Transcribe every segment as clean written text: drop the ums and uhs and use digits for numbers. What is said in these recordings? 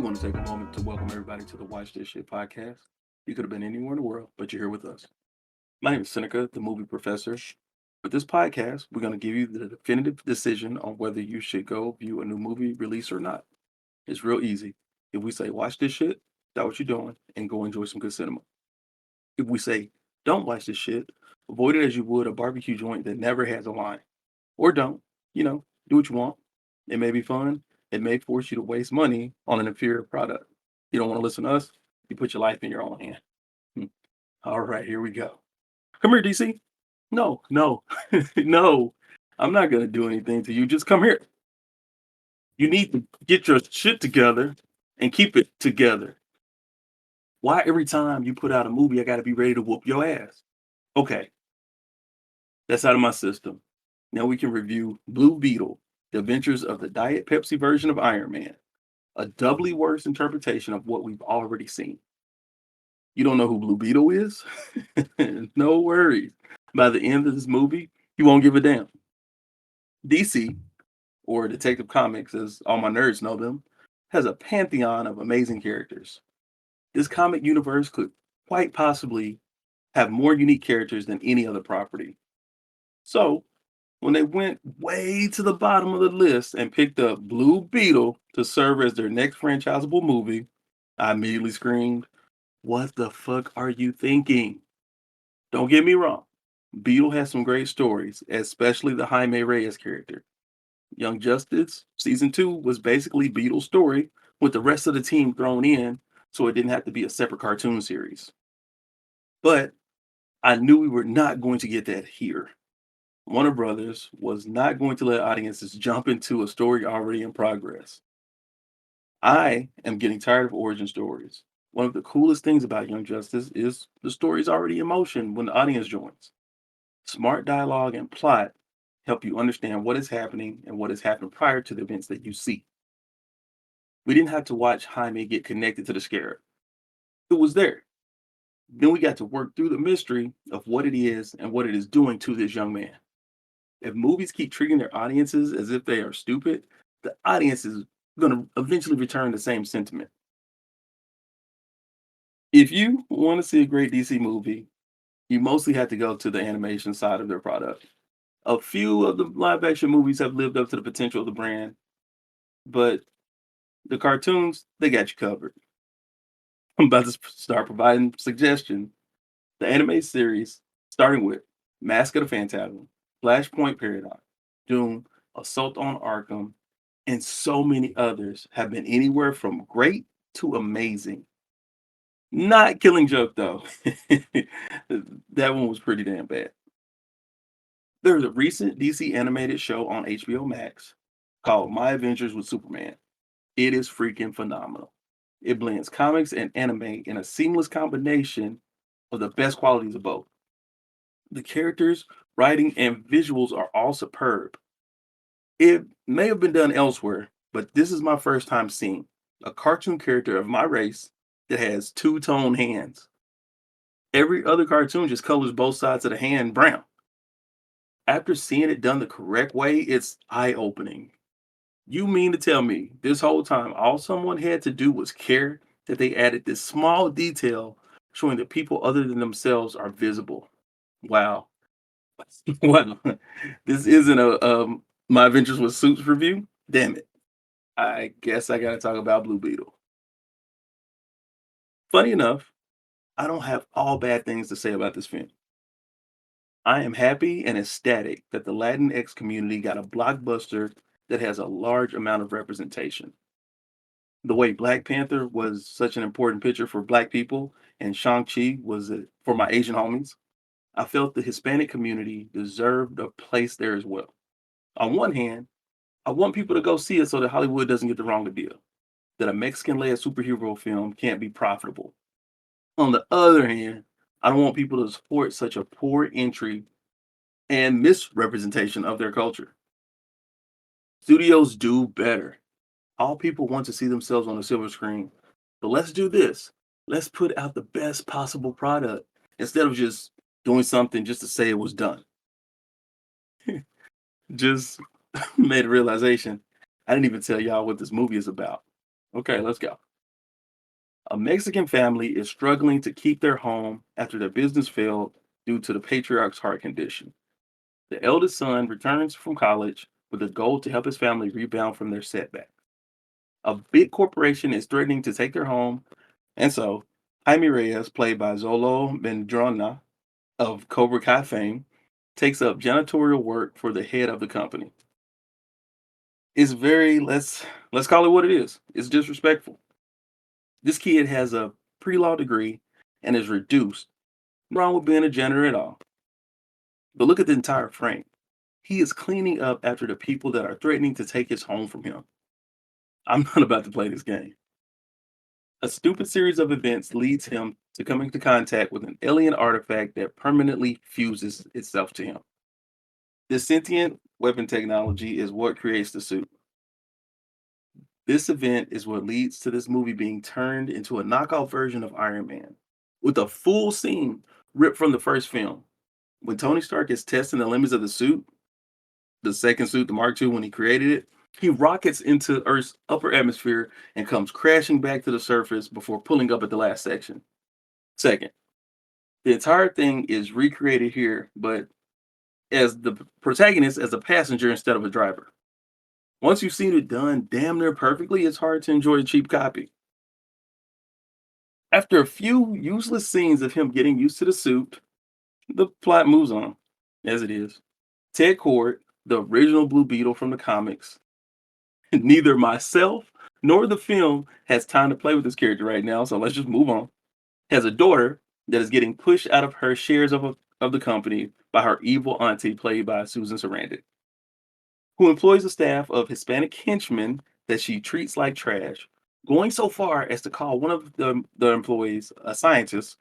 want to take a moment to welcome everybody to the Watch This Shit podcast. You could have been anywhere in the world, but you're here with us. My name is Seneca, the movie professor. With this podcast, we're going to give you the definitive decision on whether you should go view a new movie release or not. It's real easy. If we say, watch this shit, stop what you're doing, and go enjoy some good cinema. If we say, don't watch this shit, avoid it as you would a barbecue joint that never has a line. Or don't, do what you want. It may be fun. It may force you to waste money on an inferior product. You don't want to listen to us? You put your life in your own hand. Hmm. All right, here we go. Come here, DC. No, no, no. I'm not going to do anything to you. Just come here. You need to get your shit together and keep it together. Why every time you put out a movie, I got to be ready to whoop your ass? Okay, that's out of my system. Now we can review Blue Beetle, The Adventures of the Diet Pepsi version of Iron Man, a doubly worse interpretation of what we've already seen. You don't know who Blue Beetle is? No worries. By the end of this movie, you won't give a damn. DC, or Detective Comics as all my nerds know them, has a pantheon of amazing characters. This comic universe could quite possibly have more unique characters than any other property. So, when they went way to the bottom of the list and picked up Blue Beetle to serve as their next franchisable movie, I immediately screamed, what the fuck are you thinking? Don't get me wrong. Beetle has some great stories, especially the Jaime Reyes character. Young Justice season 2 was basically Beetle's story with the rest of the team thrown in, so it didn't have to be a separate cartoon series. But I knew we were not going to get that here. Warner Brothers was not going to let audiences jump into a story already in progress. I am getting tired of origin stories. One of the coolest things about Young Justice is the story is already in motion when the audience joins. Smart dialogue and plot help you understand what is happening and what has happened prior to the events that you see. We didn't have to watch Jaime get connected to the scarab. It was there. Then we got to work through the mystery of what it is and what it is doing to this young man. If movies keep treating their audiences as if they are stupid, the audience is going to eventually return the same sentiment. If you want to see a great DC movie, you mostly have to go to the animation side of their product. A few of the live action movies have lived up to the potential of the brand, but the cartoons, they got you covered. I'm about to start providing suggestions. The anime series, starting with Mask of the Phantasm, Flashpoint Paradox, Doom, Assault on Arkham, and so many others have been anywhere from great to amazing. Not Killing Joke though. That one was pretty damn bad. There's a recent DC animated show on HBO Max called My Adventures with Superman. It is freaking phenomenal. It blends comics and anime in a seamless combination of the best qualities of both. The characters, writing, and visuals are all superb. It may have been done elsewhere, but this is my first time seeing a cartoon character of my race that has two-tone hands. Every other cartoon just colors both sides of the hand brown. After seeing it done the correct way, it's eye-opening. You mean to tell me this whole time all someone had to do was care that they added this small detail showing that people other than themselves are visible? Wow. Wow. This isn't a My Adventures with Suits review? Damn it. I guess I gotta talk about Blue Beetle. Funny enough, I don't have all bad things to say about this film. I am happy and ecstatic that the Latinx community got a blockbuster that has a large amount of representation. The way Black Panther was such an important picture for Black people and Shang-Chi was for my Asian homies, I felt the Hispanic community deserved a place there as well. On one hand, I want people to go see it so that Hollywood doesn't get the wrong idea that a Mexican-led superhero film can't be profitable. On the other hand, I don't want people to support such a poor entry and misrepresentation of their culture. Studios do better. All people want to see themselves on a silver screen. But let's do this. Let's put out the best possible product instead of just doing something just to say it was done. Just made a realization. I didn't even tell y'all what this movie is about. Okay, let's go. A Mexican family is struggling to keep their home after their business failed due to the patriarch's heart condition. The eldest son returns from college with a goal to help his family rebound from their setback. A big corporation is threatening to take their home, and so Jaime Reyes, played by Zolo Mendrona of Cobra Kai fame, takes up janitorial work for the head of the company. It's very let's call it what it is. It's disrespectful. This kid has a pre-law degree and is reduced. Nothing wrong with being a janitor at all. But look at the entire frame. He is cleaning up after the people that are threatening to take his home from him. I'm not about to play this game. A stupid series of events leads him to come into contact with an alien artifact that permanently fuses itself to him. This sentient weapon technology is what creates the suit. This event is what leads to this movie being turned into a knockout version of Iron Man, with a full scene ripped from the first film. When Tony Stark is testing the limits of the suit, the second suit, the Mark II, when he created it, he rockets into Earth's upper atmosphere and comes crashing back to the surface before pulling up at the last section. Second, the entire thing is recreated here, but as the protagonist as a passenger instead of a driver. Once you've seen it done damn near perfectly, it's hard to enjoy a cheap copy. After a few useless scenes of him getting used to the suit, the plot moves on, as it is. Ted Kord, the original Blue Beetle from the comics, neither myself nor the film has time to play with this character right now, so let's just move on. Has a daughter that is getting pushed out of her shares of the company by her evil auntie, played by Susan Sarandon, who employs a staff of Hispanic henchmen that she treats like trash, going so far as to call one of the employees a scientist,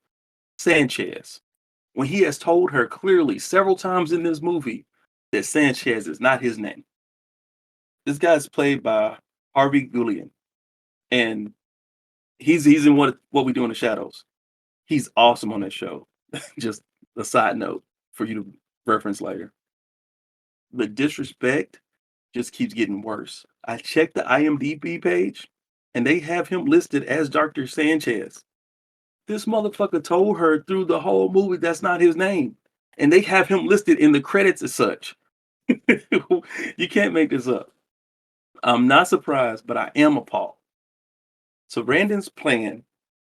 Sanchez, when he has told her clearly several times in this movie that Sanchez is not his name. This guy's played by Harvey Guillén, and he's in what we do in the shadows. He's awesome on that show. Just a side note for you to reference later. The disrespect just keeps getting worse. I checked the IMDb page, and they have him listed as Dr. Sanchez. This motherfucker told her through the whole movie that's not his name, and they have him listed in the credits as such. You can't make this up. I'm not surprised, but I am appalled. So Randon's plan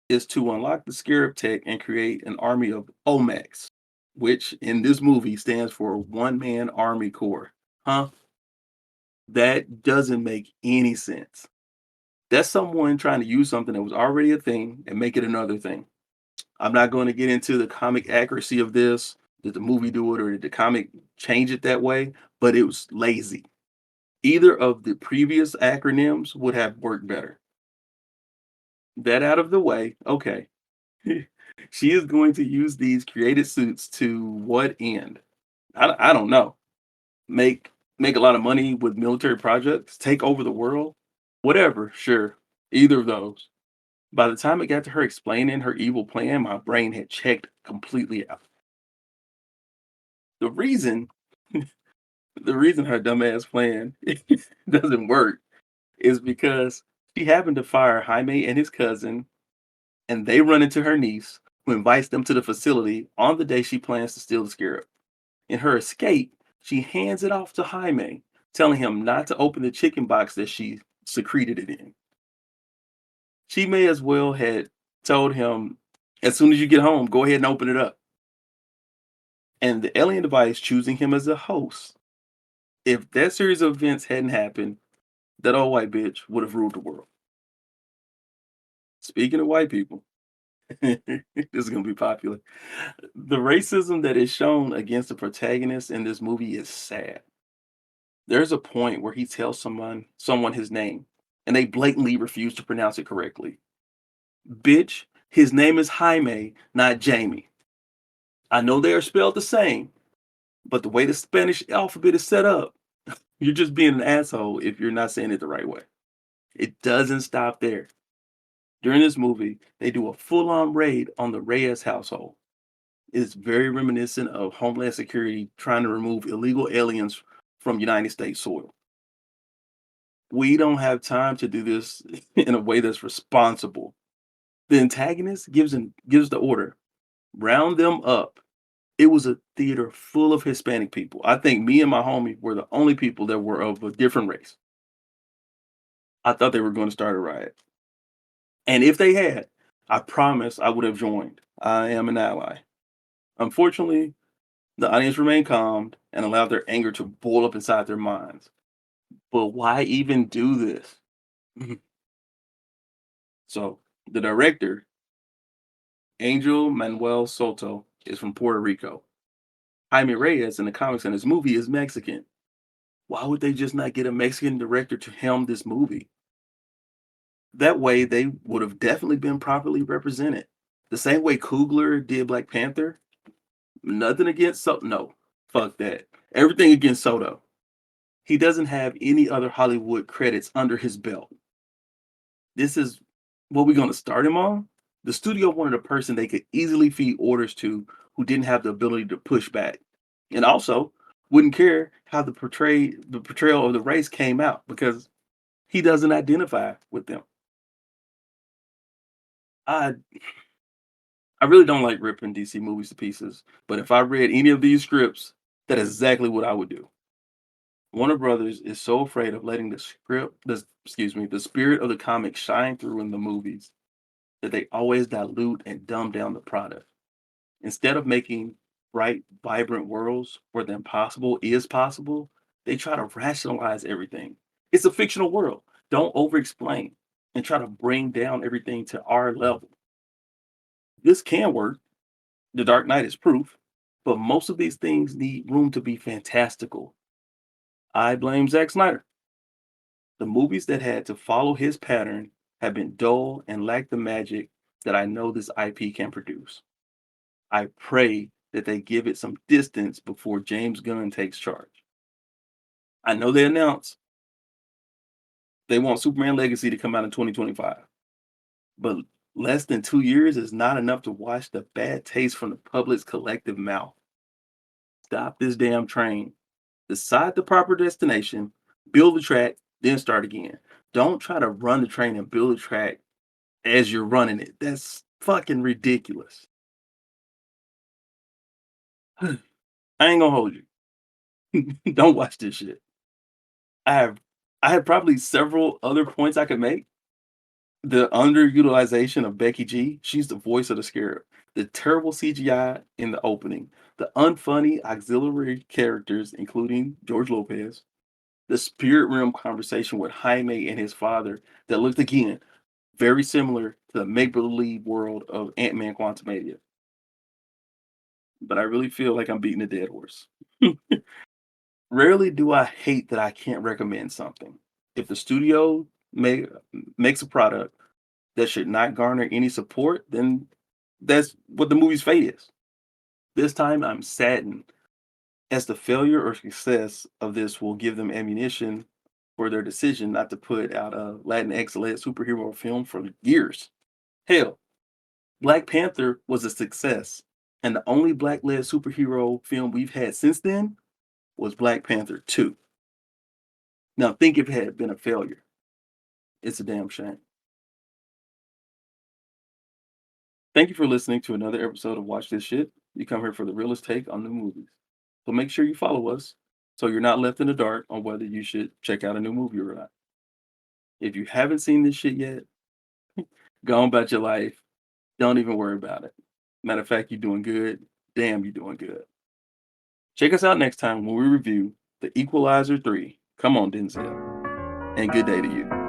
is to unlock the Scarab tech and create an army of OMACs, which in this movie stands for One Man Army Corps. Huh? That doesn't make any sense. That's someone trying to use something that was already a thing and make it another thing. I'm not going to get into the comic accuracy of this. Did the movie do it or did the comic change it that way? But it was lazy. Either of the previous acronyms would have worked better. That out of the way, okay. She is going to use these created suits to what end? I don't know. Make a lot of money with military projects, take over the world, whatever. Sure, either of those. By the time it got to her explaining her evil plan, my brain had checked completely out. The reason, the reason her dumbass plan doesn't work is because she happened to fire Jaime and his cousin, and they run into her niece, who invites them to the facility on the day she plans to steal the scarab. In her escape, she hands it off to Jaime, telling him not to open the chicken box that she secreted it in. She may as well had told him, as soon as you get home, go ahead and open it up. And the alien device choosing him as a host. If that series of events hadn't happened, that old white bitch would have ruled the world. Speaking of white people, this is going to be popular. The racism that is shown against the protagonist in this movie is sad. There's a point where he tells someone his name, and they blatantly refuse to pronounce it correctly. Bitch, his name is Jaime, not Jamie. I know they are spelled the same, but the way the Spanish alphabet is set up, you're just being an asshole if you're not saying it the right way. It doesn't stop there. During this movie, they do a full-on raid on the Reyes household. It's very reminiscent of Homeland Security trying to remove illegal aliens from United States soil. We don't have time to do this in a way that's responsible. The antagonist gives the order, round them up. It was a theater full of Hispanic people. I think me and my homie were the only people that were of a different race. I thought they were gonna start a riot. And if they had, I promise I would have joined. I am an ally. Unfortunately, the audience remained calm and allowed their anger to boil up inside their minds. But why even do this? So, the director, Angel Manuel Soto, is from Puerto Rico. Jaime Reyes in the comics in this movie is Mexican. Why would they just not get a Mexican director to helm this movie? That way, they would have definitely been properly represented. The same way Coogler did Black Panther. Nothing against Soto. No, fuck that. Everything against Soto. He doesn't have any other Hollywood credits under his belt. This is what we're going to start him on. The studio wanted a person they could easily feed orders to who didn't have the ability to push back. And also wouldn't care how the portrayal of the race came out because he doesn't identify with them. I I really don't like ripping DC movies to pieces, but if I read any of these scripts, that is exactly what I would do. Warner Brothers is so afraid of letting the spirit of the comic shine through in the movies that they always dilute and dumb down the product. Instead of making bright, vibrant worlds where the impossible is possible, they try to rationalize everything. It's a fictional world. Don't over explain and try to bring down everything to our level. This can work. The Dark Knight is proof, but most of these things need room to be fantastical. I blame Zack Snyder. The movies that had to follow his pattern have been dull and lack the magic that I know this IP can produce. I pray that they give it some distance before James Gunn takes charge. I know they announced they want Superman Legacy to come out in 2025, but less than 2 years is not enough to wash the bad taste from the public's collective mouth. Stop this damn train. Decide the proper destination, build the track, then start again. Don't try to run the train and build a track as you're running it. That's fucking ridiculous. I ain't gonna hold you. Don't watch this shit. I have I have probably several other points I could make. The underutilization of Becky G, she's the voice of the scarab. The terrible CGI in the opening, the unfunny auxiliary characters, including George Lopez, the spirit realm conversation with Jaime and his father that looked again very similar to the make believe world of Ant Man Quantumania. But I really feel like I'm beating a dead horse. Rarely do I hate that I can't recommend something. If the studio makes a product that should not garner any support, then that's what the movie's fate is. This time I'm saddened as the failure or success of this will give them ammunition for their decision not to put out a Latinx led superhero film for years. Hell, Black Panther was a success, and the only black led superhero film we've had since then was Black Panther 2. Now, think if it had been a failure. It's a damn shame. Thank you for listening to another episode of Watch This Shit. You come here for the realest take on new movies. So make sure you follow us so you're not left in the dark on whether you should check out a new movie or not. If you haven't seen this shit yet, go on about your life. Don't even worry about it. Matter of fact, you're doing good. Damn, you're doing good. Check us out next time when we review The Equalizer 3. Come on, Denzel. And good day to you.